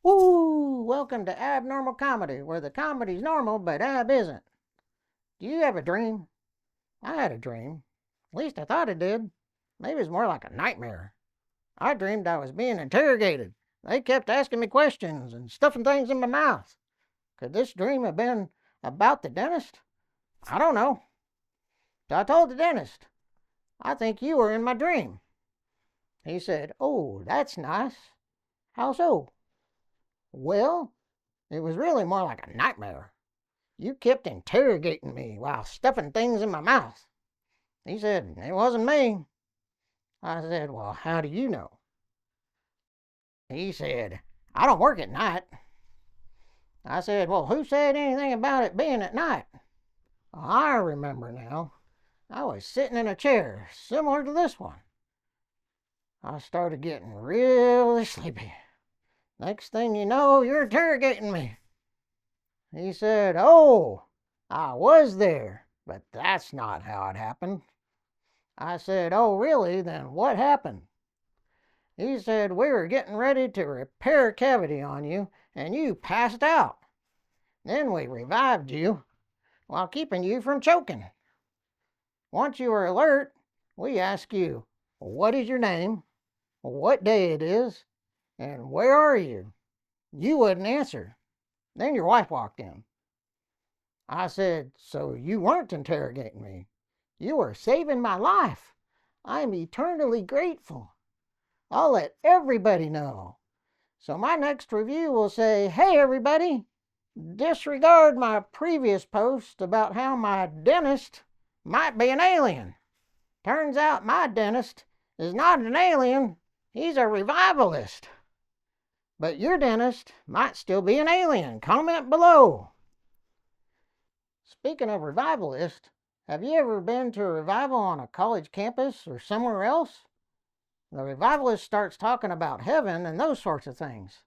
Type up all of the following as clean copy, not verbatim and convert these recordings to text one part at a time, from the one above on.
Woo! Welcome to Abnormal Comedy, where the comedy's normal but Ab isn't. Do you have a dream? I had a dream. At least I thought I did. Maybe it's more like a nightmare. I dreamed I was being interrogated. They kept asking me questions and stuffing things in my mouth. Could this dream have been about the dentist? I don't know. So I told the dentist, I think you were in my dream. He said, Oh, that's nice. How so? Well, it was really more like a nightmare. You kept interrogating me while stuffing things in my mouth. He said, It wasn't me. I said, Well, how do you know? He said, I don't work at night. I said, Well, who said anything about it being at night? I remember now. I was sitting in a chair similar to this one. I started getting really sleepy. Next thing you know, you're interrogating me. He said, Oh, I was there, but that's not how it happened. I said, Oh, really? Then what happened? He said, We were getting ready to repair a cavity on you, and you passed out. Then we revived you while keeping you from choking. Once you were alert, we asked you, What is your name? What day it is? And where are you? You wouldn't answer. Then your wife walked in. I said, So you weren't interrogating me. You were saving my life. I'm eternally grateful. I'll let everybody know. So my next review will say, Hey everybody, disregard my previous post about how my dentist might be an alien. Turns out my dentist is not an alien, he's a revivalist. But your dentist might still be an alien. Comment below. Speaking of revivalist, have you ever been to a revival on a college campus or somewhere else? The revivalist starts talking about heaven and those sorts of things.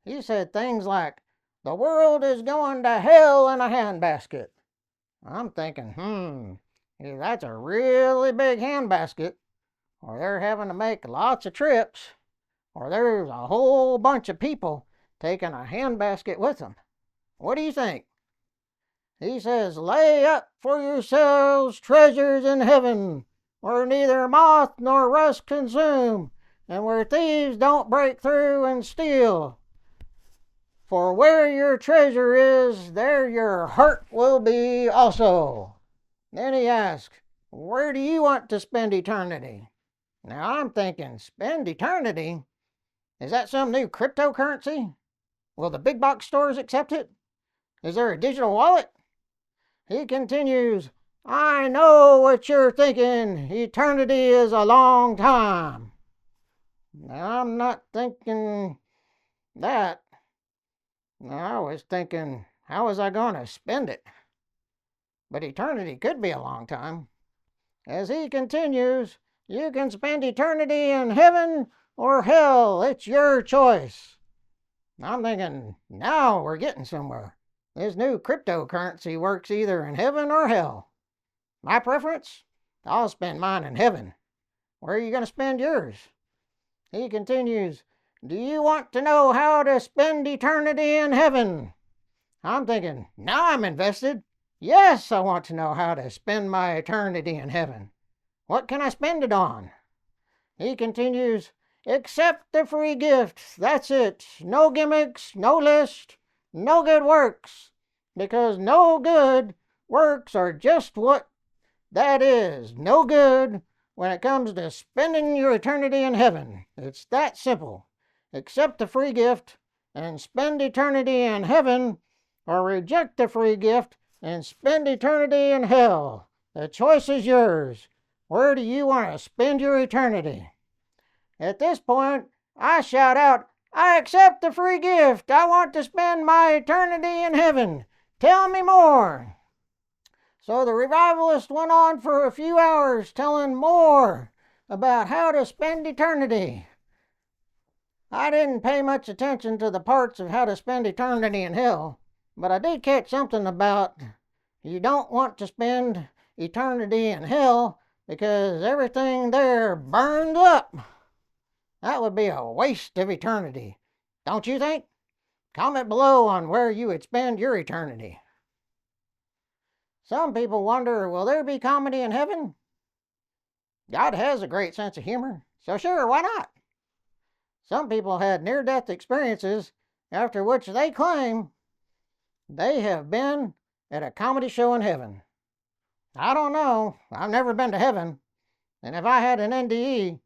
He said things like, The world is going to hell in a handbasket. I'm thinking, either that's a really big handbasket, or they're having to make lots of trips, or there's a whole bunch of people taking a handbasket with them. What do you think? He says, Lay up for yourselves treasures in heaven, where neither moth nor rust consume, and where thieves don't break through and steal. For where your treasure is, there your heart will be also. Then he asks, Where do you want to spend eternity? Now I'm thinking, spend eternity? Is that some new cryptocurrency? Will the big box stores accept it? Is there a digital wallet? He continues, I know what you're thinking. Eternity is a long time. Now, I'm not thinking that. I was thinking, how was I going to spend it? But eternity could be a long time. As he continues, you can spend eternity in heaven or hell. It's your choice. I'm thinking, now we're getting somewhere. This new cryptocurrency works either in heaven or hell. My preference? I'll spend mine in heaven. Where are you going to spend yours? He continues, Do you want to know how to spend eternity in heaven? I'm thinking, now I'm invested. Yes, I want to know how to spend my eternity in heaven. What can I spend it on? He continues, Accept the free gift. That's it. No gimmicks, no list, no good works. Because no good works are just what that is. No good when it comes to spending your eternity in heaven. It's that simple. Accept the free gift and spend eternity in heaven, or reject the free gift and spend eternity in hell. The choice is yours. Where do you want to spend your eternity? At this point, I shout out, I accept the free gift. I want to spend my eternity in heaven. Tell me more. So the revivalist went on for a few hours telling more about how to spend eternity. I didn't pay much attention to the parts of how to spend eternity in hell, but I did catch something about you don't want to spend eternity in hell because everything there burns up. That would be a waste of eternity, don't you think? Comment below on where you would spend your eternity. Some people wonder, will there be comedy in heaven? God has a great sense of humor, so sure, why not? Some people had near-death experiences after which they claim they have been at a comedy show in heaven. I don't know. I've never been to heaven. And if I had an NDE,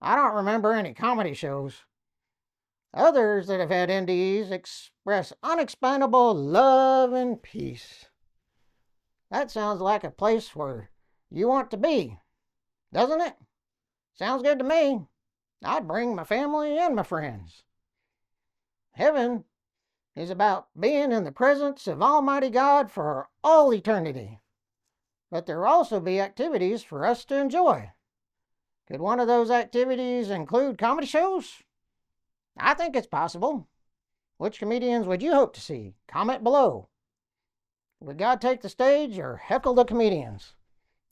I don't remember any comedy shows. Others that have had NDEs express unexplainable love and peace. That sounds like a place where you want to be, doesn't it? Sounds good to me. I'd bring my family and my friends. Heaven is about being in the presence of Almighty God for all eternity. But there will also be activities for us to enjoy. Could one of those activities include comedy shows? I think it's possible. Which comedians would you hope to see? Comment below. Would God take the stage or heckle the comedians?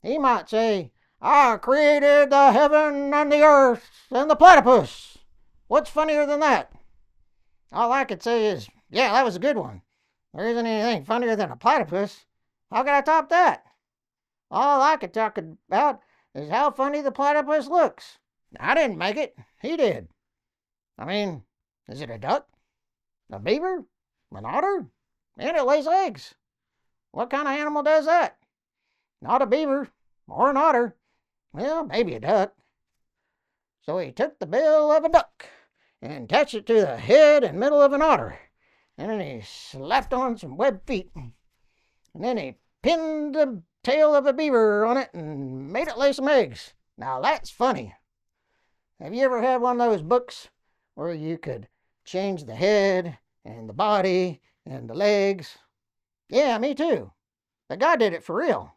He might say, I created the heaven and the earth and the platypus. What's funnier than that? All I could say is, yeah, that was a good one. There isn't anything funnier than a platypus. How could I top that? All I could talk about is how funny the platypus looks. I didn't make it. He did. I mean, is it a duck? A beaver? An otter? And it lays eggs. What kind of animal does that? Not a beaver or an otter. Well, maybe a duck. So he took the bill of a duck and attached it to the head and middle of an otter. And then he slapped on some webbed feet. And then he pinned the tail of a beaver on it and made it lay some eggs. Now that's funny. Have you ever had one of those books where you could change the head and the body and the legs? Yeah, me too. But God did it for real.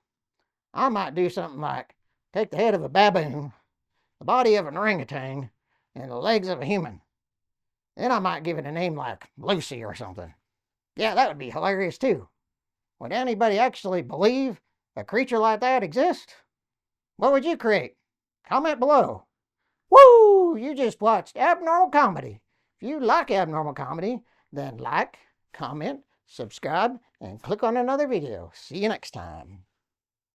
I might do something like take the head of a baboon, the body of an orangutan, and the legs of a human. Then I might give it a name like Lucy or something. Yeah, that would be hilarious too. Would anybody actually believe a creature like that exists? What would you create? Comment below. Woo! You just watched Abnormal Comedy. If you like Abnormal Comedy, then like, comment, subscribe, and click on another video. See you next time.